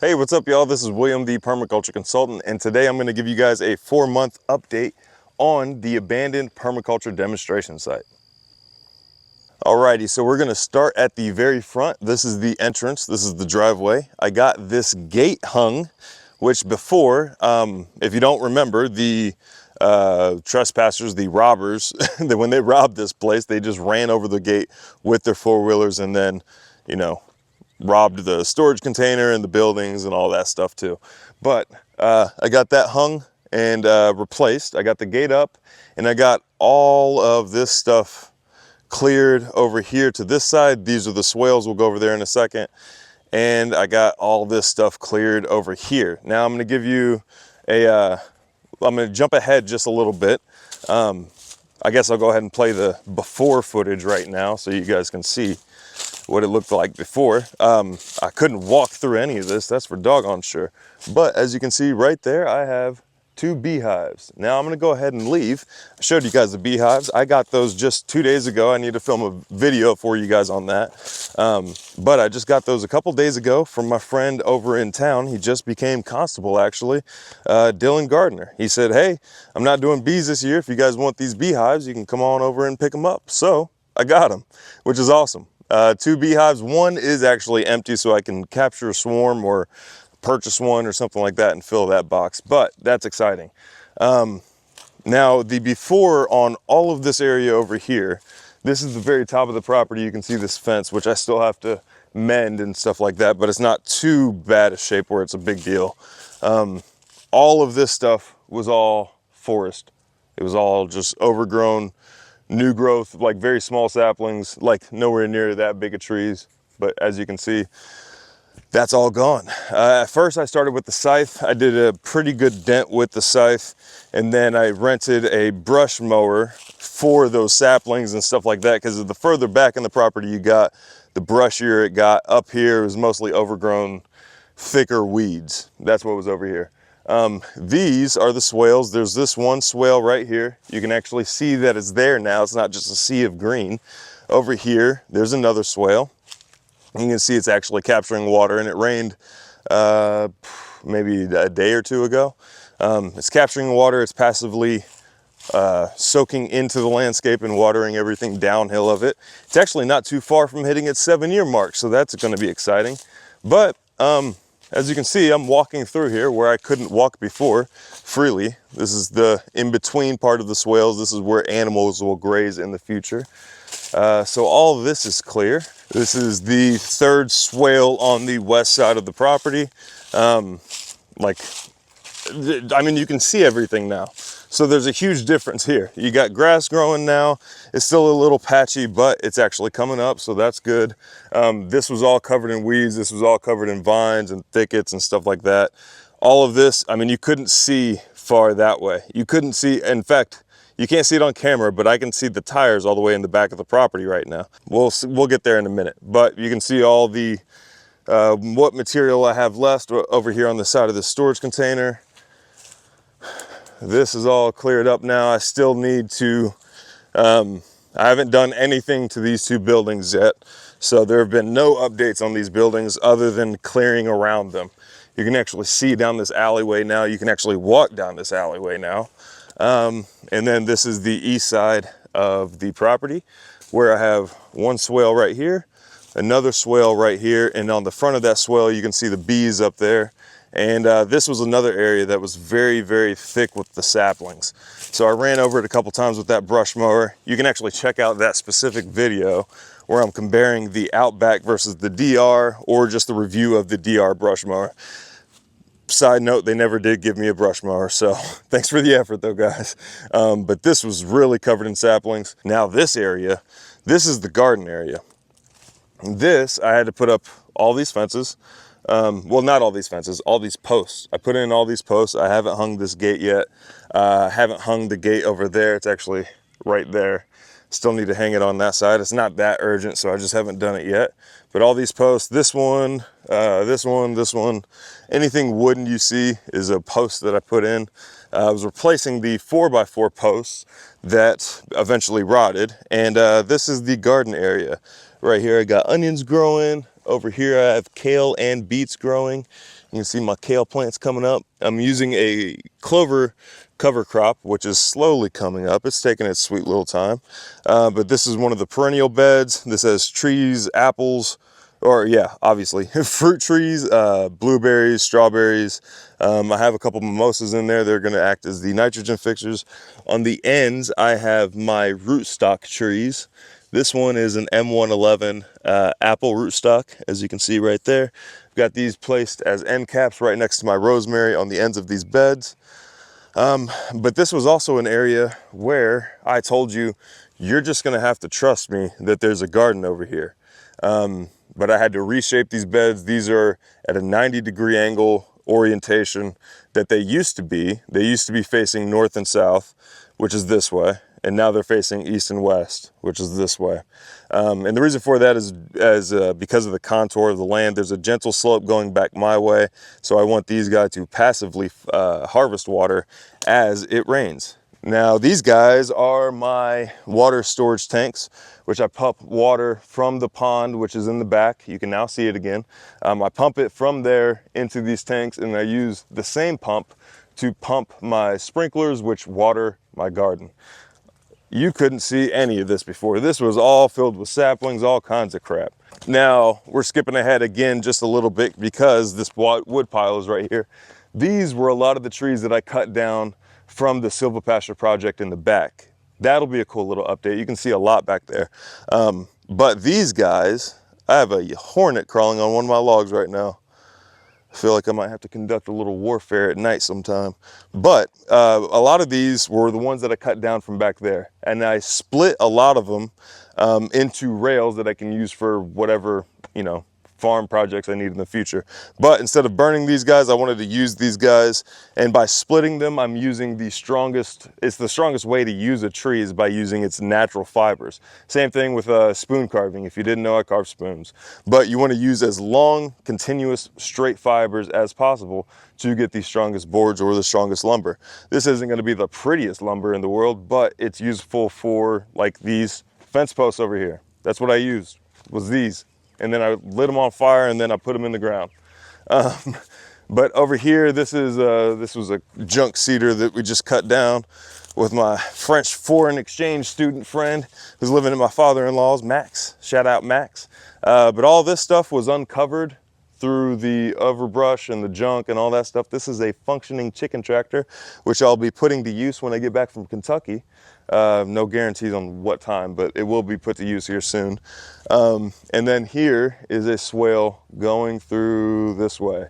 Hey, what's up, y'all? This is William, the permaculture consultant, and today I'm going to give you guys a 4-month update on the abandoned permaculture demonstration site. Alrighty, so we're going to start at the very front. This is the entrance. This is the driveway. I got this gate hung, which before, if you don't remember, the trespassers, the robbers, when they robbed this place, they just ran over the gate with their four-wheelers and then, you know, robbed the storage container and the buildings and all that stuff too. But I got that hung and replaced. I got the gate up and I got all of this stuff cleared over here to this side. These are the swales. We'll go over there in a second. And I got all this stuff cleared over here. Now I'm going to give you I'm going to jump ahead just a little bit. I guess I'll go ahead and play the before footage right now so you guys can see what it looked like before. I couldn't walk through any of this, that's for doggone sure. But as you can see right there, I have 2 beehives. Now I'm gonna go ahead and leave. I showed you guys the beehives. I got those just 2 days ago. I need to film a video for you guys on that. But I just got those a couple days ago from my friend over in town. He just became constable actually, Dylan Gardner. He said, hey, I'm not doing bees this year. If you guys want these beehives, you can come on over and pick them up. So I got them, which is awesome. 2 beehives. One is actually empty, so I can capture a swarm or purchase one or something like that and fill that box, but that's exciting. Now the before on all of this area over here, this is the very top of the property. You can see this fence, which I still have to mend and stuff like that, but it's not too bad a shape where it's a big deal. All of this stuff was all forest. It was all just overgrown, new growth, like very small saplings, like nowhere near that big of trees. But as you can see, that's all gone. At first I started with the scythe. I did a pretty good dent with the scythe, and then I rented a brush mower for those saplings and stuff like that, because the further back in the property you got, the brushier it got. Up here it was mostly overgrown, thicker weeds. That's what was over here. These are the swales. There's this one swale right here. You can actually see that it's there now. It's not just a sea of green. Over here, there's another swale. You can see it's actually capturing water, and it rained maybe a day or two ago. It's capturing water. It's passively soaking into the landscape and watering everything downhill of it. It's actually not too far from hitting its 7-year mark, so that's going to be exciting. But as you can see, I'm walking through here where I couldn't walk before freely. This is the in-between part of the swales. This is where animals will graze in the future. So all of this is clear. This is the 3rd swale on the west side of the property. I mean, you can see everything now. So there's a huge difference here. You got grass growing now. It's still a little patchy, but it's actually coming up, so that's good. This was all covered in weeds. This was all covered in vines and thickets and stuff like that. All of this, I mean, you couldn't see far that way. You couldn't see, in fact, you can't see it on camera, but I can see the tires all the way in the back of the property right now. We'll get there in a minute, but you can see all the what material I have left over here on the side of the storage container. This is all cleared up now. I still need to, I haven't done anything to these 2 buildings yet. So there have been no updates on these buildings other than clearing around them. You can actually see down this alleyway now. You can actually walk down this alleyway now. And then this is the east side of the property where I have one swale right here, another swale right here. And on the front of that swale, you can see the bees up there. And this was another area that was very, very thick with the saplings. So I ran over it a couple times with that brush mower. You can actually check out that specific video where I'm comparing the Outback versus the DR, or just the review of the DR brush mower. Side note, they never did give me a brush mower, so thanks for the effort though, guys. But this was really covered in saplings. Now this area, this is the garden area. This, I had to put up all these fences. Well, not all these fences, all these posts. I put in all these posts. I haven't hung this gate yet. I haven't hung the gate over there. It's actually right there. Still need to hang it on that side. It's not that urgent, so I just haven't done it yet. But all these posts, this one, this one, anything wooden you see is a post that I put in. I was replacing the 4x4 posts that eventually rotted. And this is the garden area. Right here, I got onions growing. Over here, I have kale and beets growing. You can see my kale plants coming up. I'm using a clover cover crop, which is slowly coming up. It's taking its sweet little time. But this is one of the perennial beds. This has trees, apples, or yeah, obviously fruit trees, blueberries, strawberries. I have a couple mimosas in there. They're going to act as the nitrogen fixers. On the ends, I have my rootstock trees. This one is an M111 apple rootstock, as you can see right there. I've got these placed as end caps right next to my rosemary on the ends of these beds. But this was also an area where I told you, you're just gonna have to trust me that there's a garden over here. But I had to reshape these beds. These are at a 90-degree angle orientation that they used to be. They used to be facing north and south, which is this way. And now they're facing east and west, which is this way. And the reason for that is because of the contour of the land. There's a gentle slope going back my way. So I want these guys to passively harvest water as it rains. Now these guys are my water storage tanks, which I pump water from the pond, which is in the back. You can now see it again. I pump it from there into these tanks, and I use the same pump to pump my sprinklers, which water my garden. You couldn't see any of this before. This was all filled with saplings, all kinds of crap. Now we're skipping ahead again just a little bit because this wood pile is right here. These were a lot of the trees that I cut down from the Silvopasture project in the back. That'll be a cool little update. You can see a lot back there. But these guys, I have a hornet crawling on one of my logs right now. I feel like I might have to conduct a little warfare at night sometime. But a lot of these were the ones that I cut down from back there. And I split a lot of them into rails that I can use for whatever, you know, farm projects I need in the future. But instead of burning these guys, I wanted to use these guys. And by splitting them, I'm using the strongest way to use a tree is by using its natural fibers. Same thing with spoon carving. If you didn't know, I carve spoons. But you want to use as long, continuous, straight fibers as possible to get the strongest boards or the strongest lumber. This isn't going to be the prettiest lumber in the world, but it's useful for like these fence posts over here. That's what I used, was these. And then I lit them on fire, and then I put them in the ground. But over here, this was a junk cedar that we just cut down with my French foreign exchange student friend who's living at my father-in-law's, Max. Shout out Max. But all this stuff was uncovered through the overbrush and the junk and all that stuff. This is a functioning chicken tractor, which I'll be putting to use when I get back from Kentucky. No guarantees on what time, but it will be put to use here soon. And then here is a swale going through this way.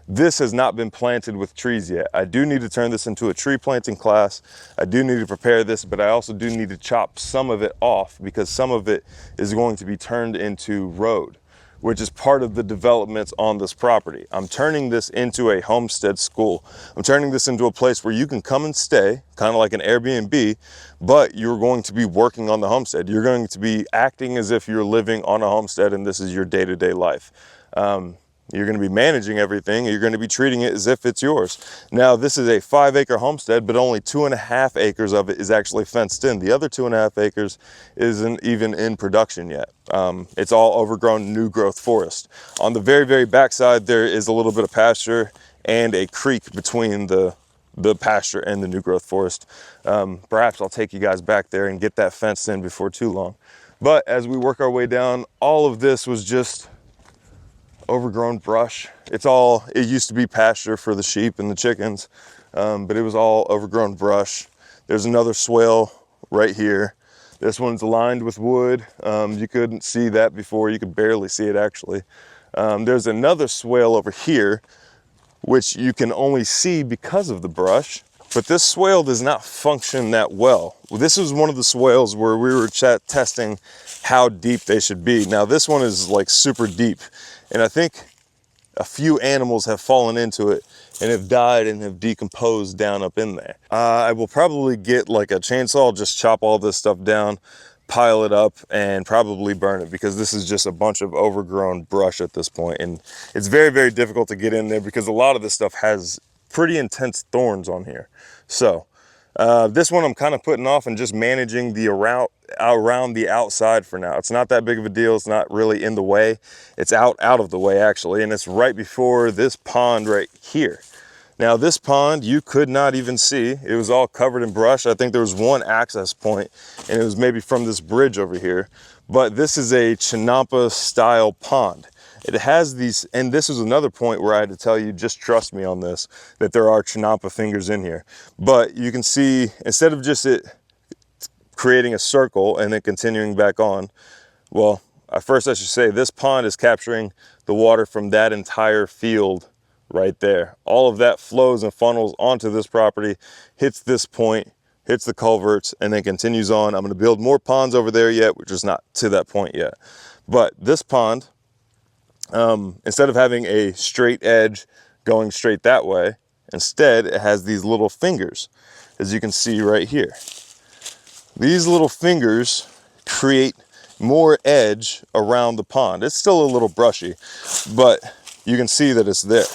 This has not been planted with trees yet. I do need to turn this into a tree planting class. I do need to prepare this, but I also do need to chop some of it off because some of it is going to be turned into road, which is part of the developments on this property. I'm turning this into a homestead school. I'm turning this into a place where you can come and stay, kind of like an Airbnb, but you're going to be working on the homestead. You're going to be acting as if you're living on a homestead and this is your day-to-day life. You're going to be managing everything. You're going to be treating it as if it's yours. Now, this is a 5-acre homestead, but only 2.5 acres of it is actually fenced in. The other 2.5 acres isn't even in production yet. It's all overgrown new growth forest. On the very, very backside, there is a little bit of pasture and a creek between the pasture and the new growth forest. Perhaps I'll take you guys back there and get that fenced in before too long. But as we work our way down, all of this was just overgrown brush. It used to be pasture for the sheep and the chickens, but it was all overgrown brush. There's another swale right here. This one's lined with wood. You couldn't see that before. You could barely see it actually. There's another swale over here, which you can only see because of the brush, but this swale does not function that well. This is one of the swales where we were testing how deep they should be. Now this one is like super deep, and I think a few animals have fallen into it and have died and have decomposed down up in there. I will probably get like a chainsaw, just chop all this stuff down, pile it up, and probably burn it because this is just a bunch of overgrown brush at this point. And it's very, very difficult to get in there because a lot of this stuff has pretty intense thorns on here. So This one I'm kind of putting off and just managing the around the outside for now. It's not that big of a deal. It's not really in the way. It's out of the way actually, and it's right before this pond right here. Now this pond you could not even see. It was all covered in brush. I think there was one access point, and it was maybe from this bridge over here. But this is a Chinampa style pond. It has these, and this is another point where I had to tell you, just trust me on this, that there are Chinampa fingers in here. But you can see, instead of just it creating a circle and then continuing back on, well, at first I should say this pond is capturing the water from that entire field right there. All of that flows and funnels onto this property, hits this point, hits the culverts, and then continues on. I'm going to build more ponds over there yet, which is not to that point yet. But this pond, instead of having a straight edge going straight that way, instead it has these little fingers, as you can see right here. These little fingers create more edge around the pond. It's still a little brushy, but you can see that it's there.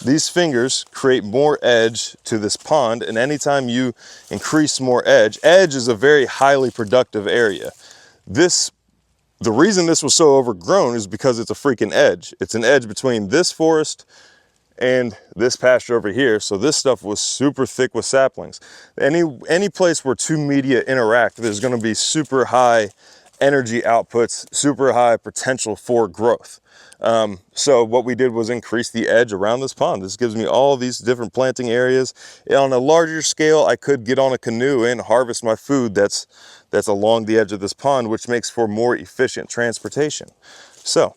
These fingers create more edge to this pond, and anytime you increase more edge is a very highly productive area. The reason this was so overgrown is because it's a freaking edge. It's an edge between this forest and this pasture over here. So this stuff was super thick with saplings. Any place where two media interact, there's going to be super high energy outputs, super high potential for growth. So what we did was increase the edge around this pond. This gives me all these different planting areas. On a larger scale, I could get on a canoe and harvest my food that's along the edge of this pond, which makes for more efficient transportation. So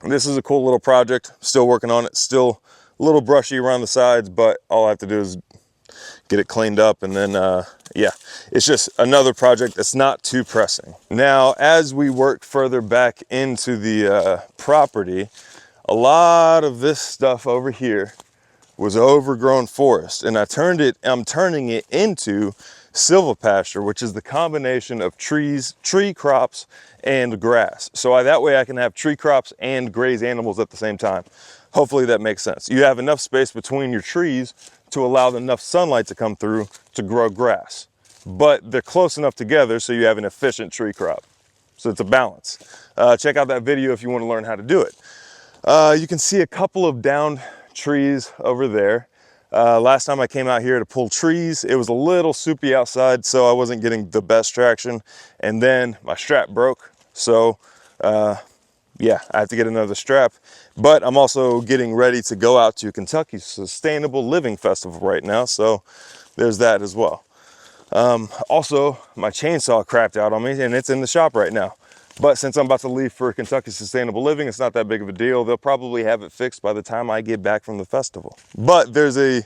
this is a cool little project. Still working on it. Still a little brushy around the sides, but all I have to do is get it cleaned up, and then yeah, it's just another project that's not too pressing. Now, as we work further back into the property, a lot of this stuff over here was overgrown forest, and I'm turning it into Silvopasture, which is the combination of tree crops and grass. So that way I can have tree crops and graze animals at the same time. Hopefully that makes sense. You have enough space between your trees to allow enough sunlight to come through to grow grass, but they're close enough together so you have an efficient tree crop. So it's a balance. Check out that video if you want to learn how to do it. You can see a couple of downed trees over there. Last time I came out here to pull trees, it was a little soupy outside, so I wasn't getting the best traction. And then my strap broke. So yeah, I have to get another strap. But I'm also getting ready to go out to Kentucky's Sustainable Living Festival right now. So there's that as well. Also, my chainsaw crapped out on me and it's in the shop right now. But since I'm about to leave for Kentucky Sustainable Living, it's not that big of a deal. They'll probably have it fixed by the time I get back from the festival. But there's a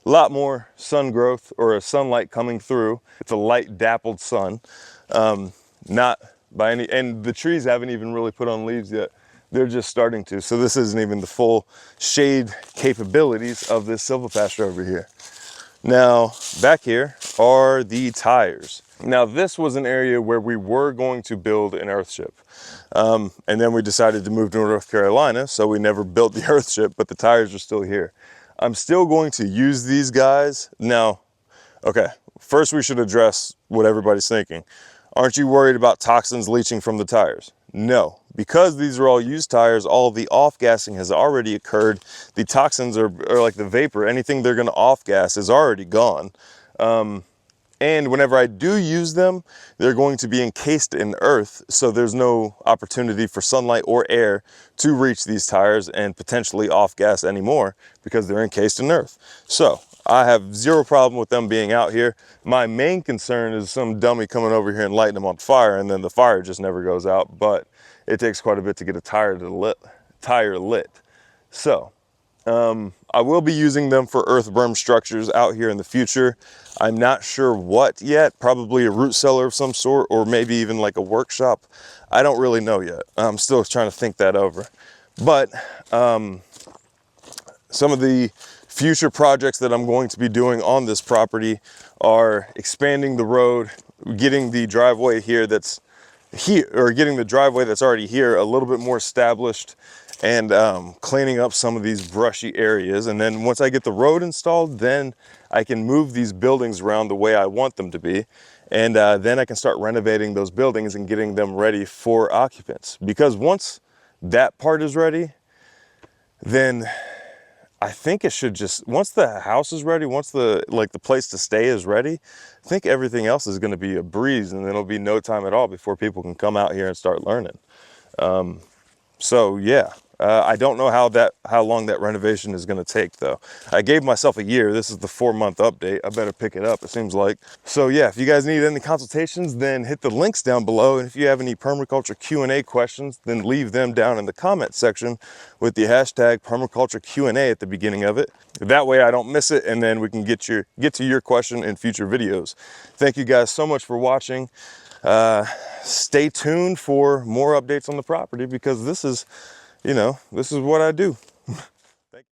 lot more sun growth or a sunlight coming through. It's a light dappled sun, not by any, and the trees haven't even really put on leaves yet. They're just starting to. So this isn't even the full shade capabilities of this Silvopasture over here. Now, back here are the tires. Now, this was an area where we were going to build an earthship. And then we decided to move to North Carolina, so we never built the earthship, but the tires are still here. I'm still going to use these guys. Now, okay, first we should address what everybody's thinking. Aren't you worried about toxins leaching from the tires? No, because these are all used tires, all of the off-gassing has already occurred. The toxins are like the vapor, anything they're gonna off-gas is already gone. And whenever I do use them, they're going to be encased in earth, so there's no opportunity for sunlight or air to reach these tires and potentially off-gas anymore because they're encased in earth. So I have zero problem with them being out here. My main concern is some dummy coming over here and lighting them on fire, and then the fire just never goes out, but it takes quite a bit to get a tire lit. So I will be using them for earth berm structures out here in the future. I'm not sure what yet, probably a root cellar of some sort, or maybe even like a workshop. I don't really know yet. I'm still trying to think that over. But some of the future projects that I'm going to be doing on this property are expanding the road, getting the driveway here that's here, or getting the driveway that's already here a little bit more established, and cleaning up some of these brushy areas. And then once I get the road installed, then I can move these buildings around the way I want them to be. And then I can start renovating those buildings and getting them ready for occupants. Because once that part is ready, then I think it should just, once the house is ready, once the place to stay is ready, I think everything else is going to be a breeze, and then it'll be no time at all before people can come out here and start learning. So yeah, I don't know how long that renovation is going to take though. I gave myself a year. This is the 4-month update. I better pick it up, it seems like. So yeah, if you guys need any consultations, then hit the links down below. And if you have any permaculture Q&A questions, then leave them down in the comment section with the hashtag permaculture Q&A at the beginning of it. That way I don't miss it, and then we can get to your question in future videos. Thank you guys so much for watching. Stay tuned for more updates on the property, because this is, this is what I do.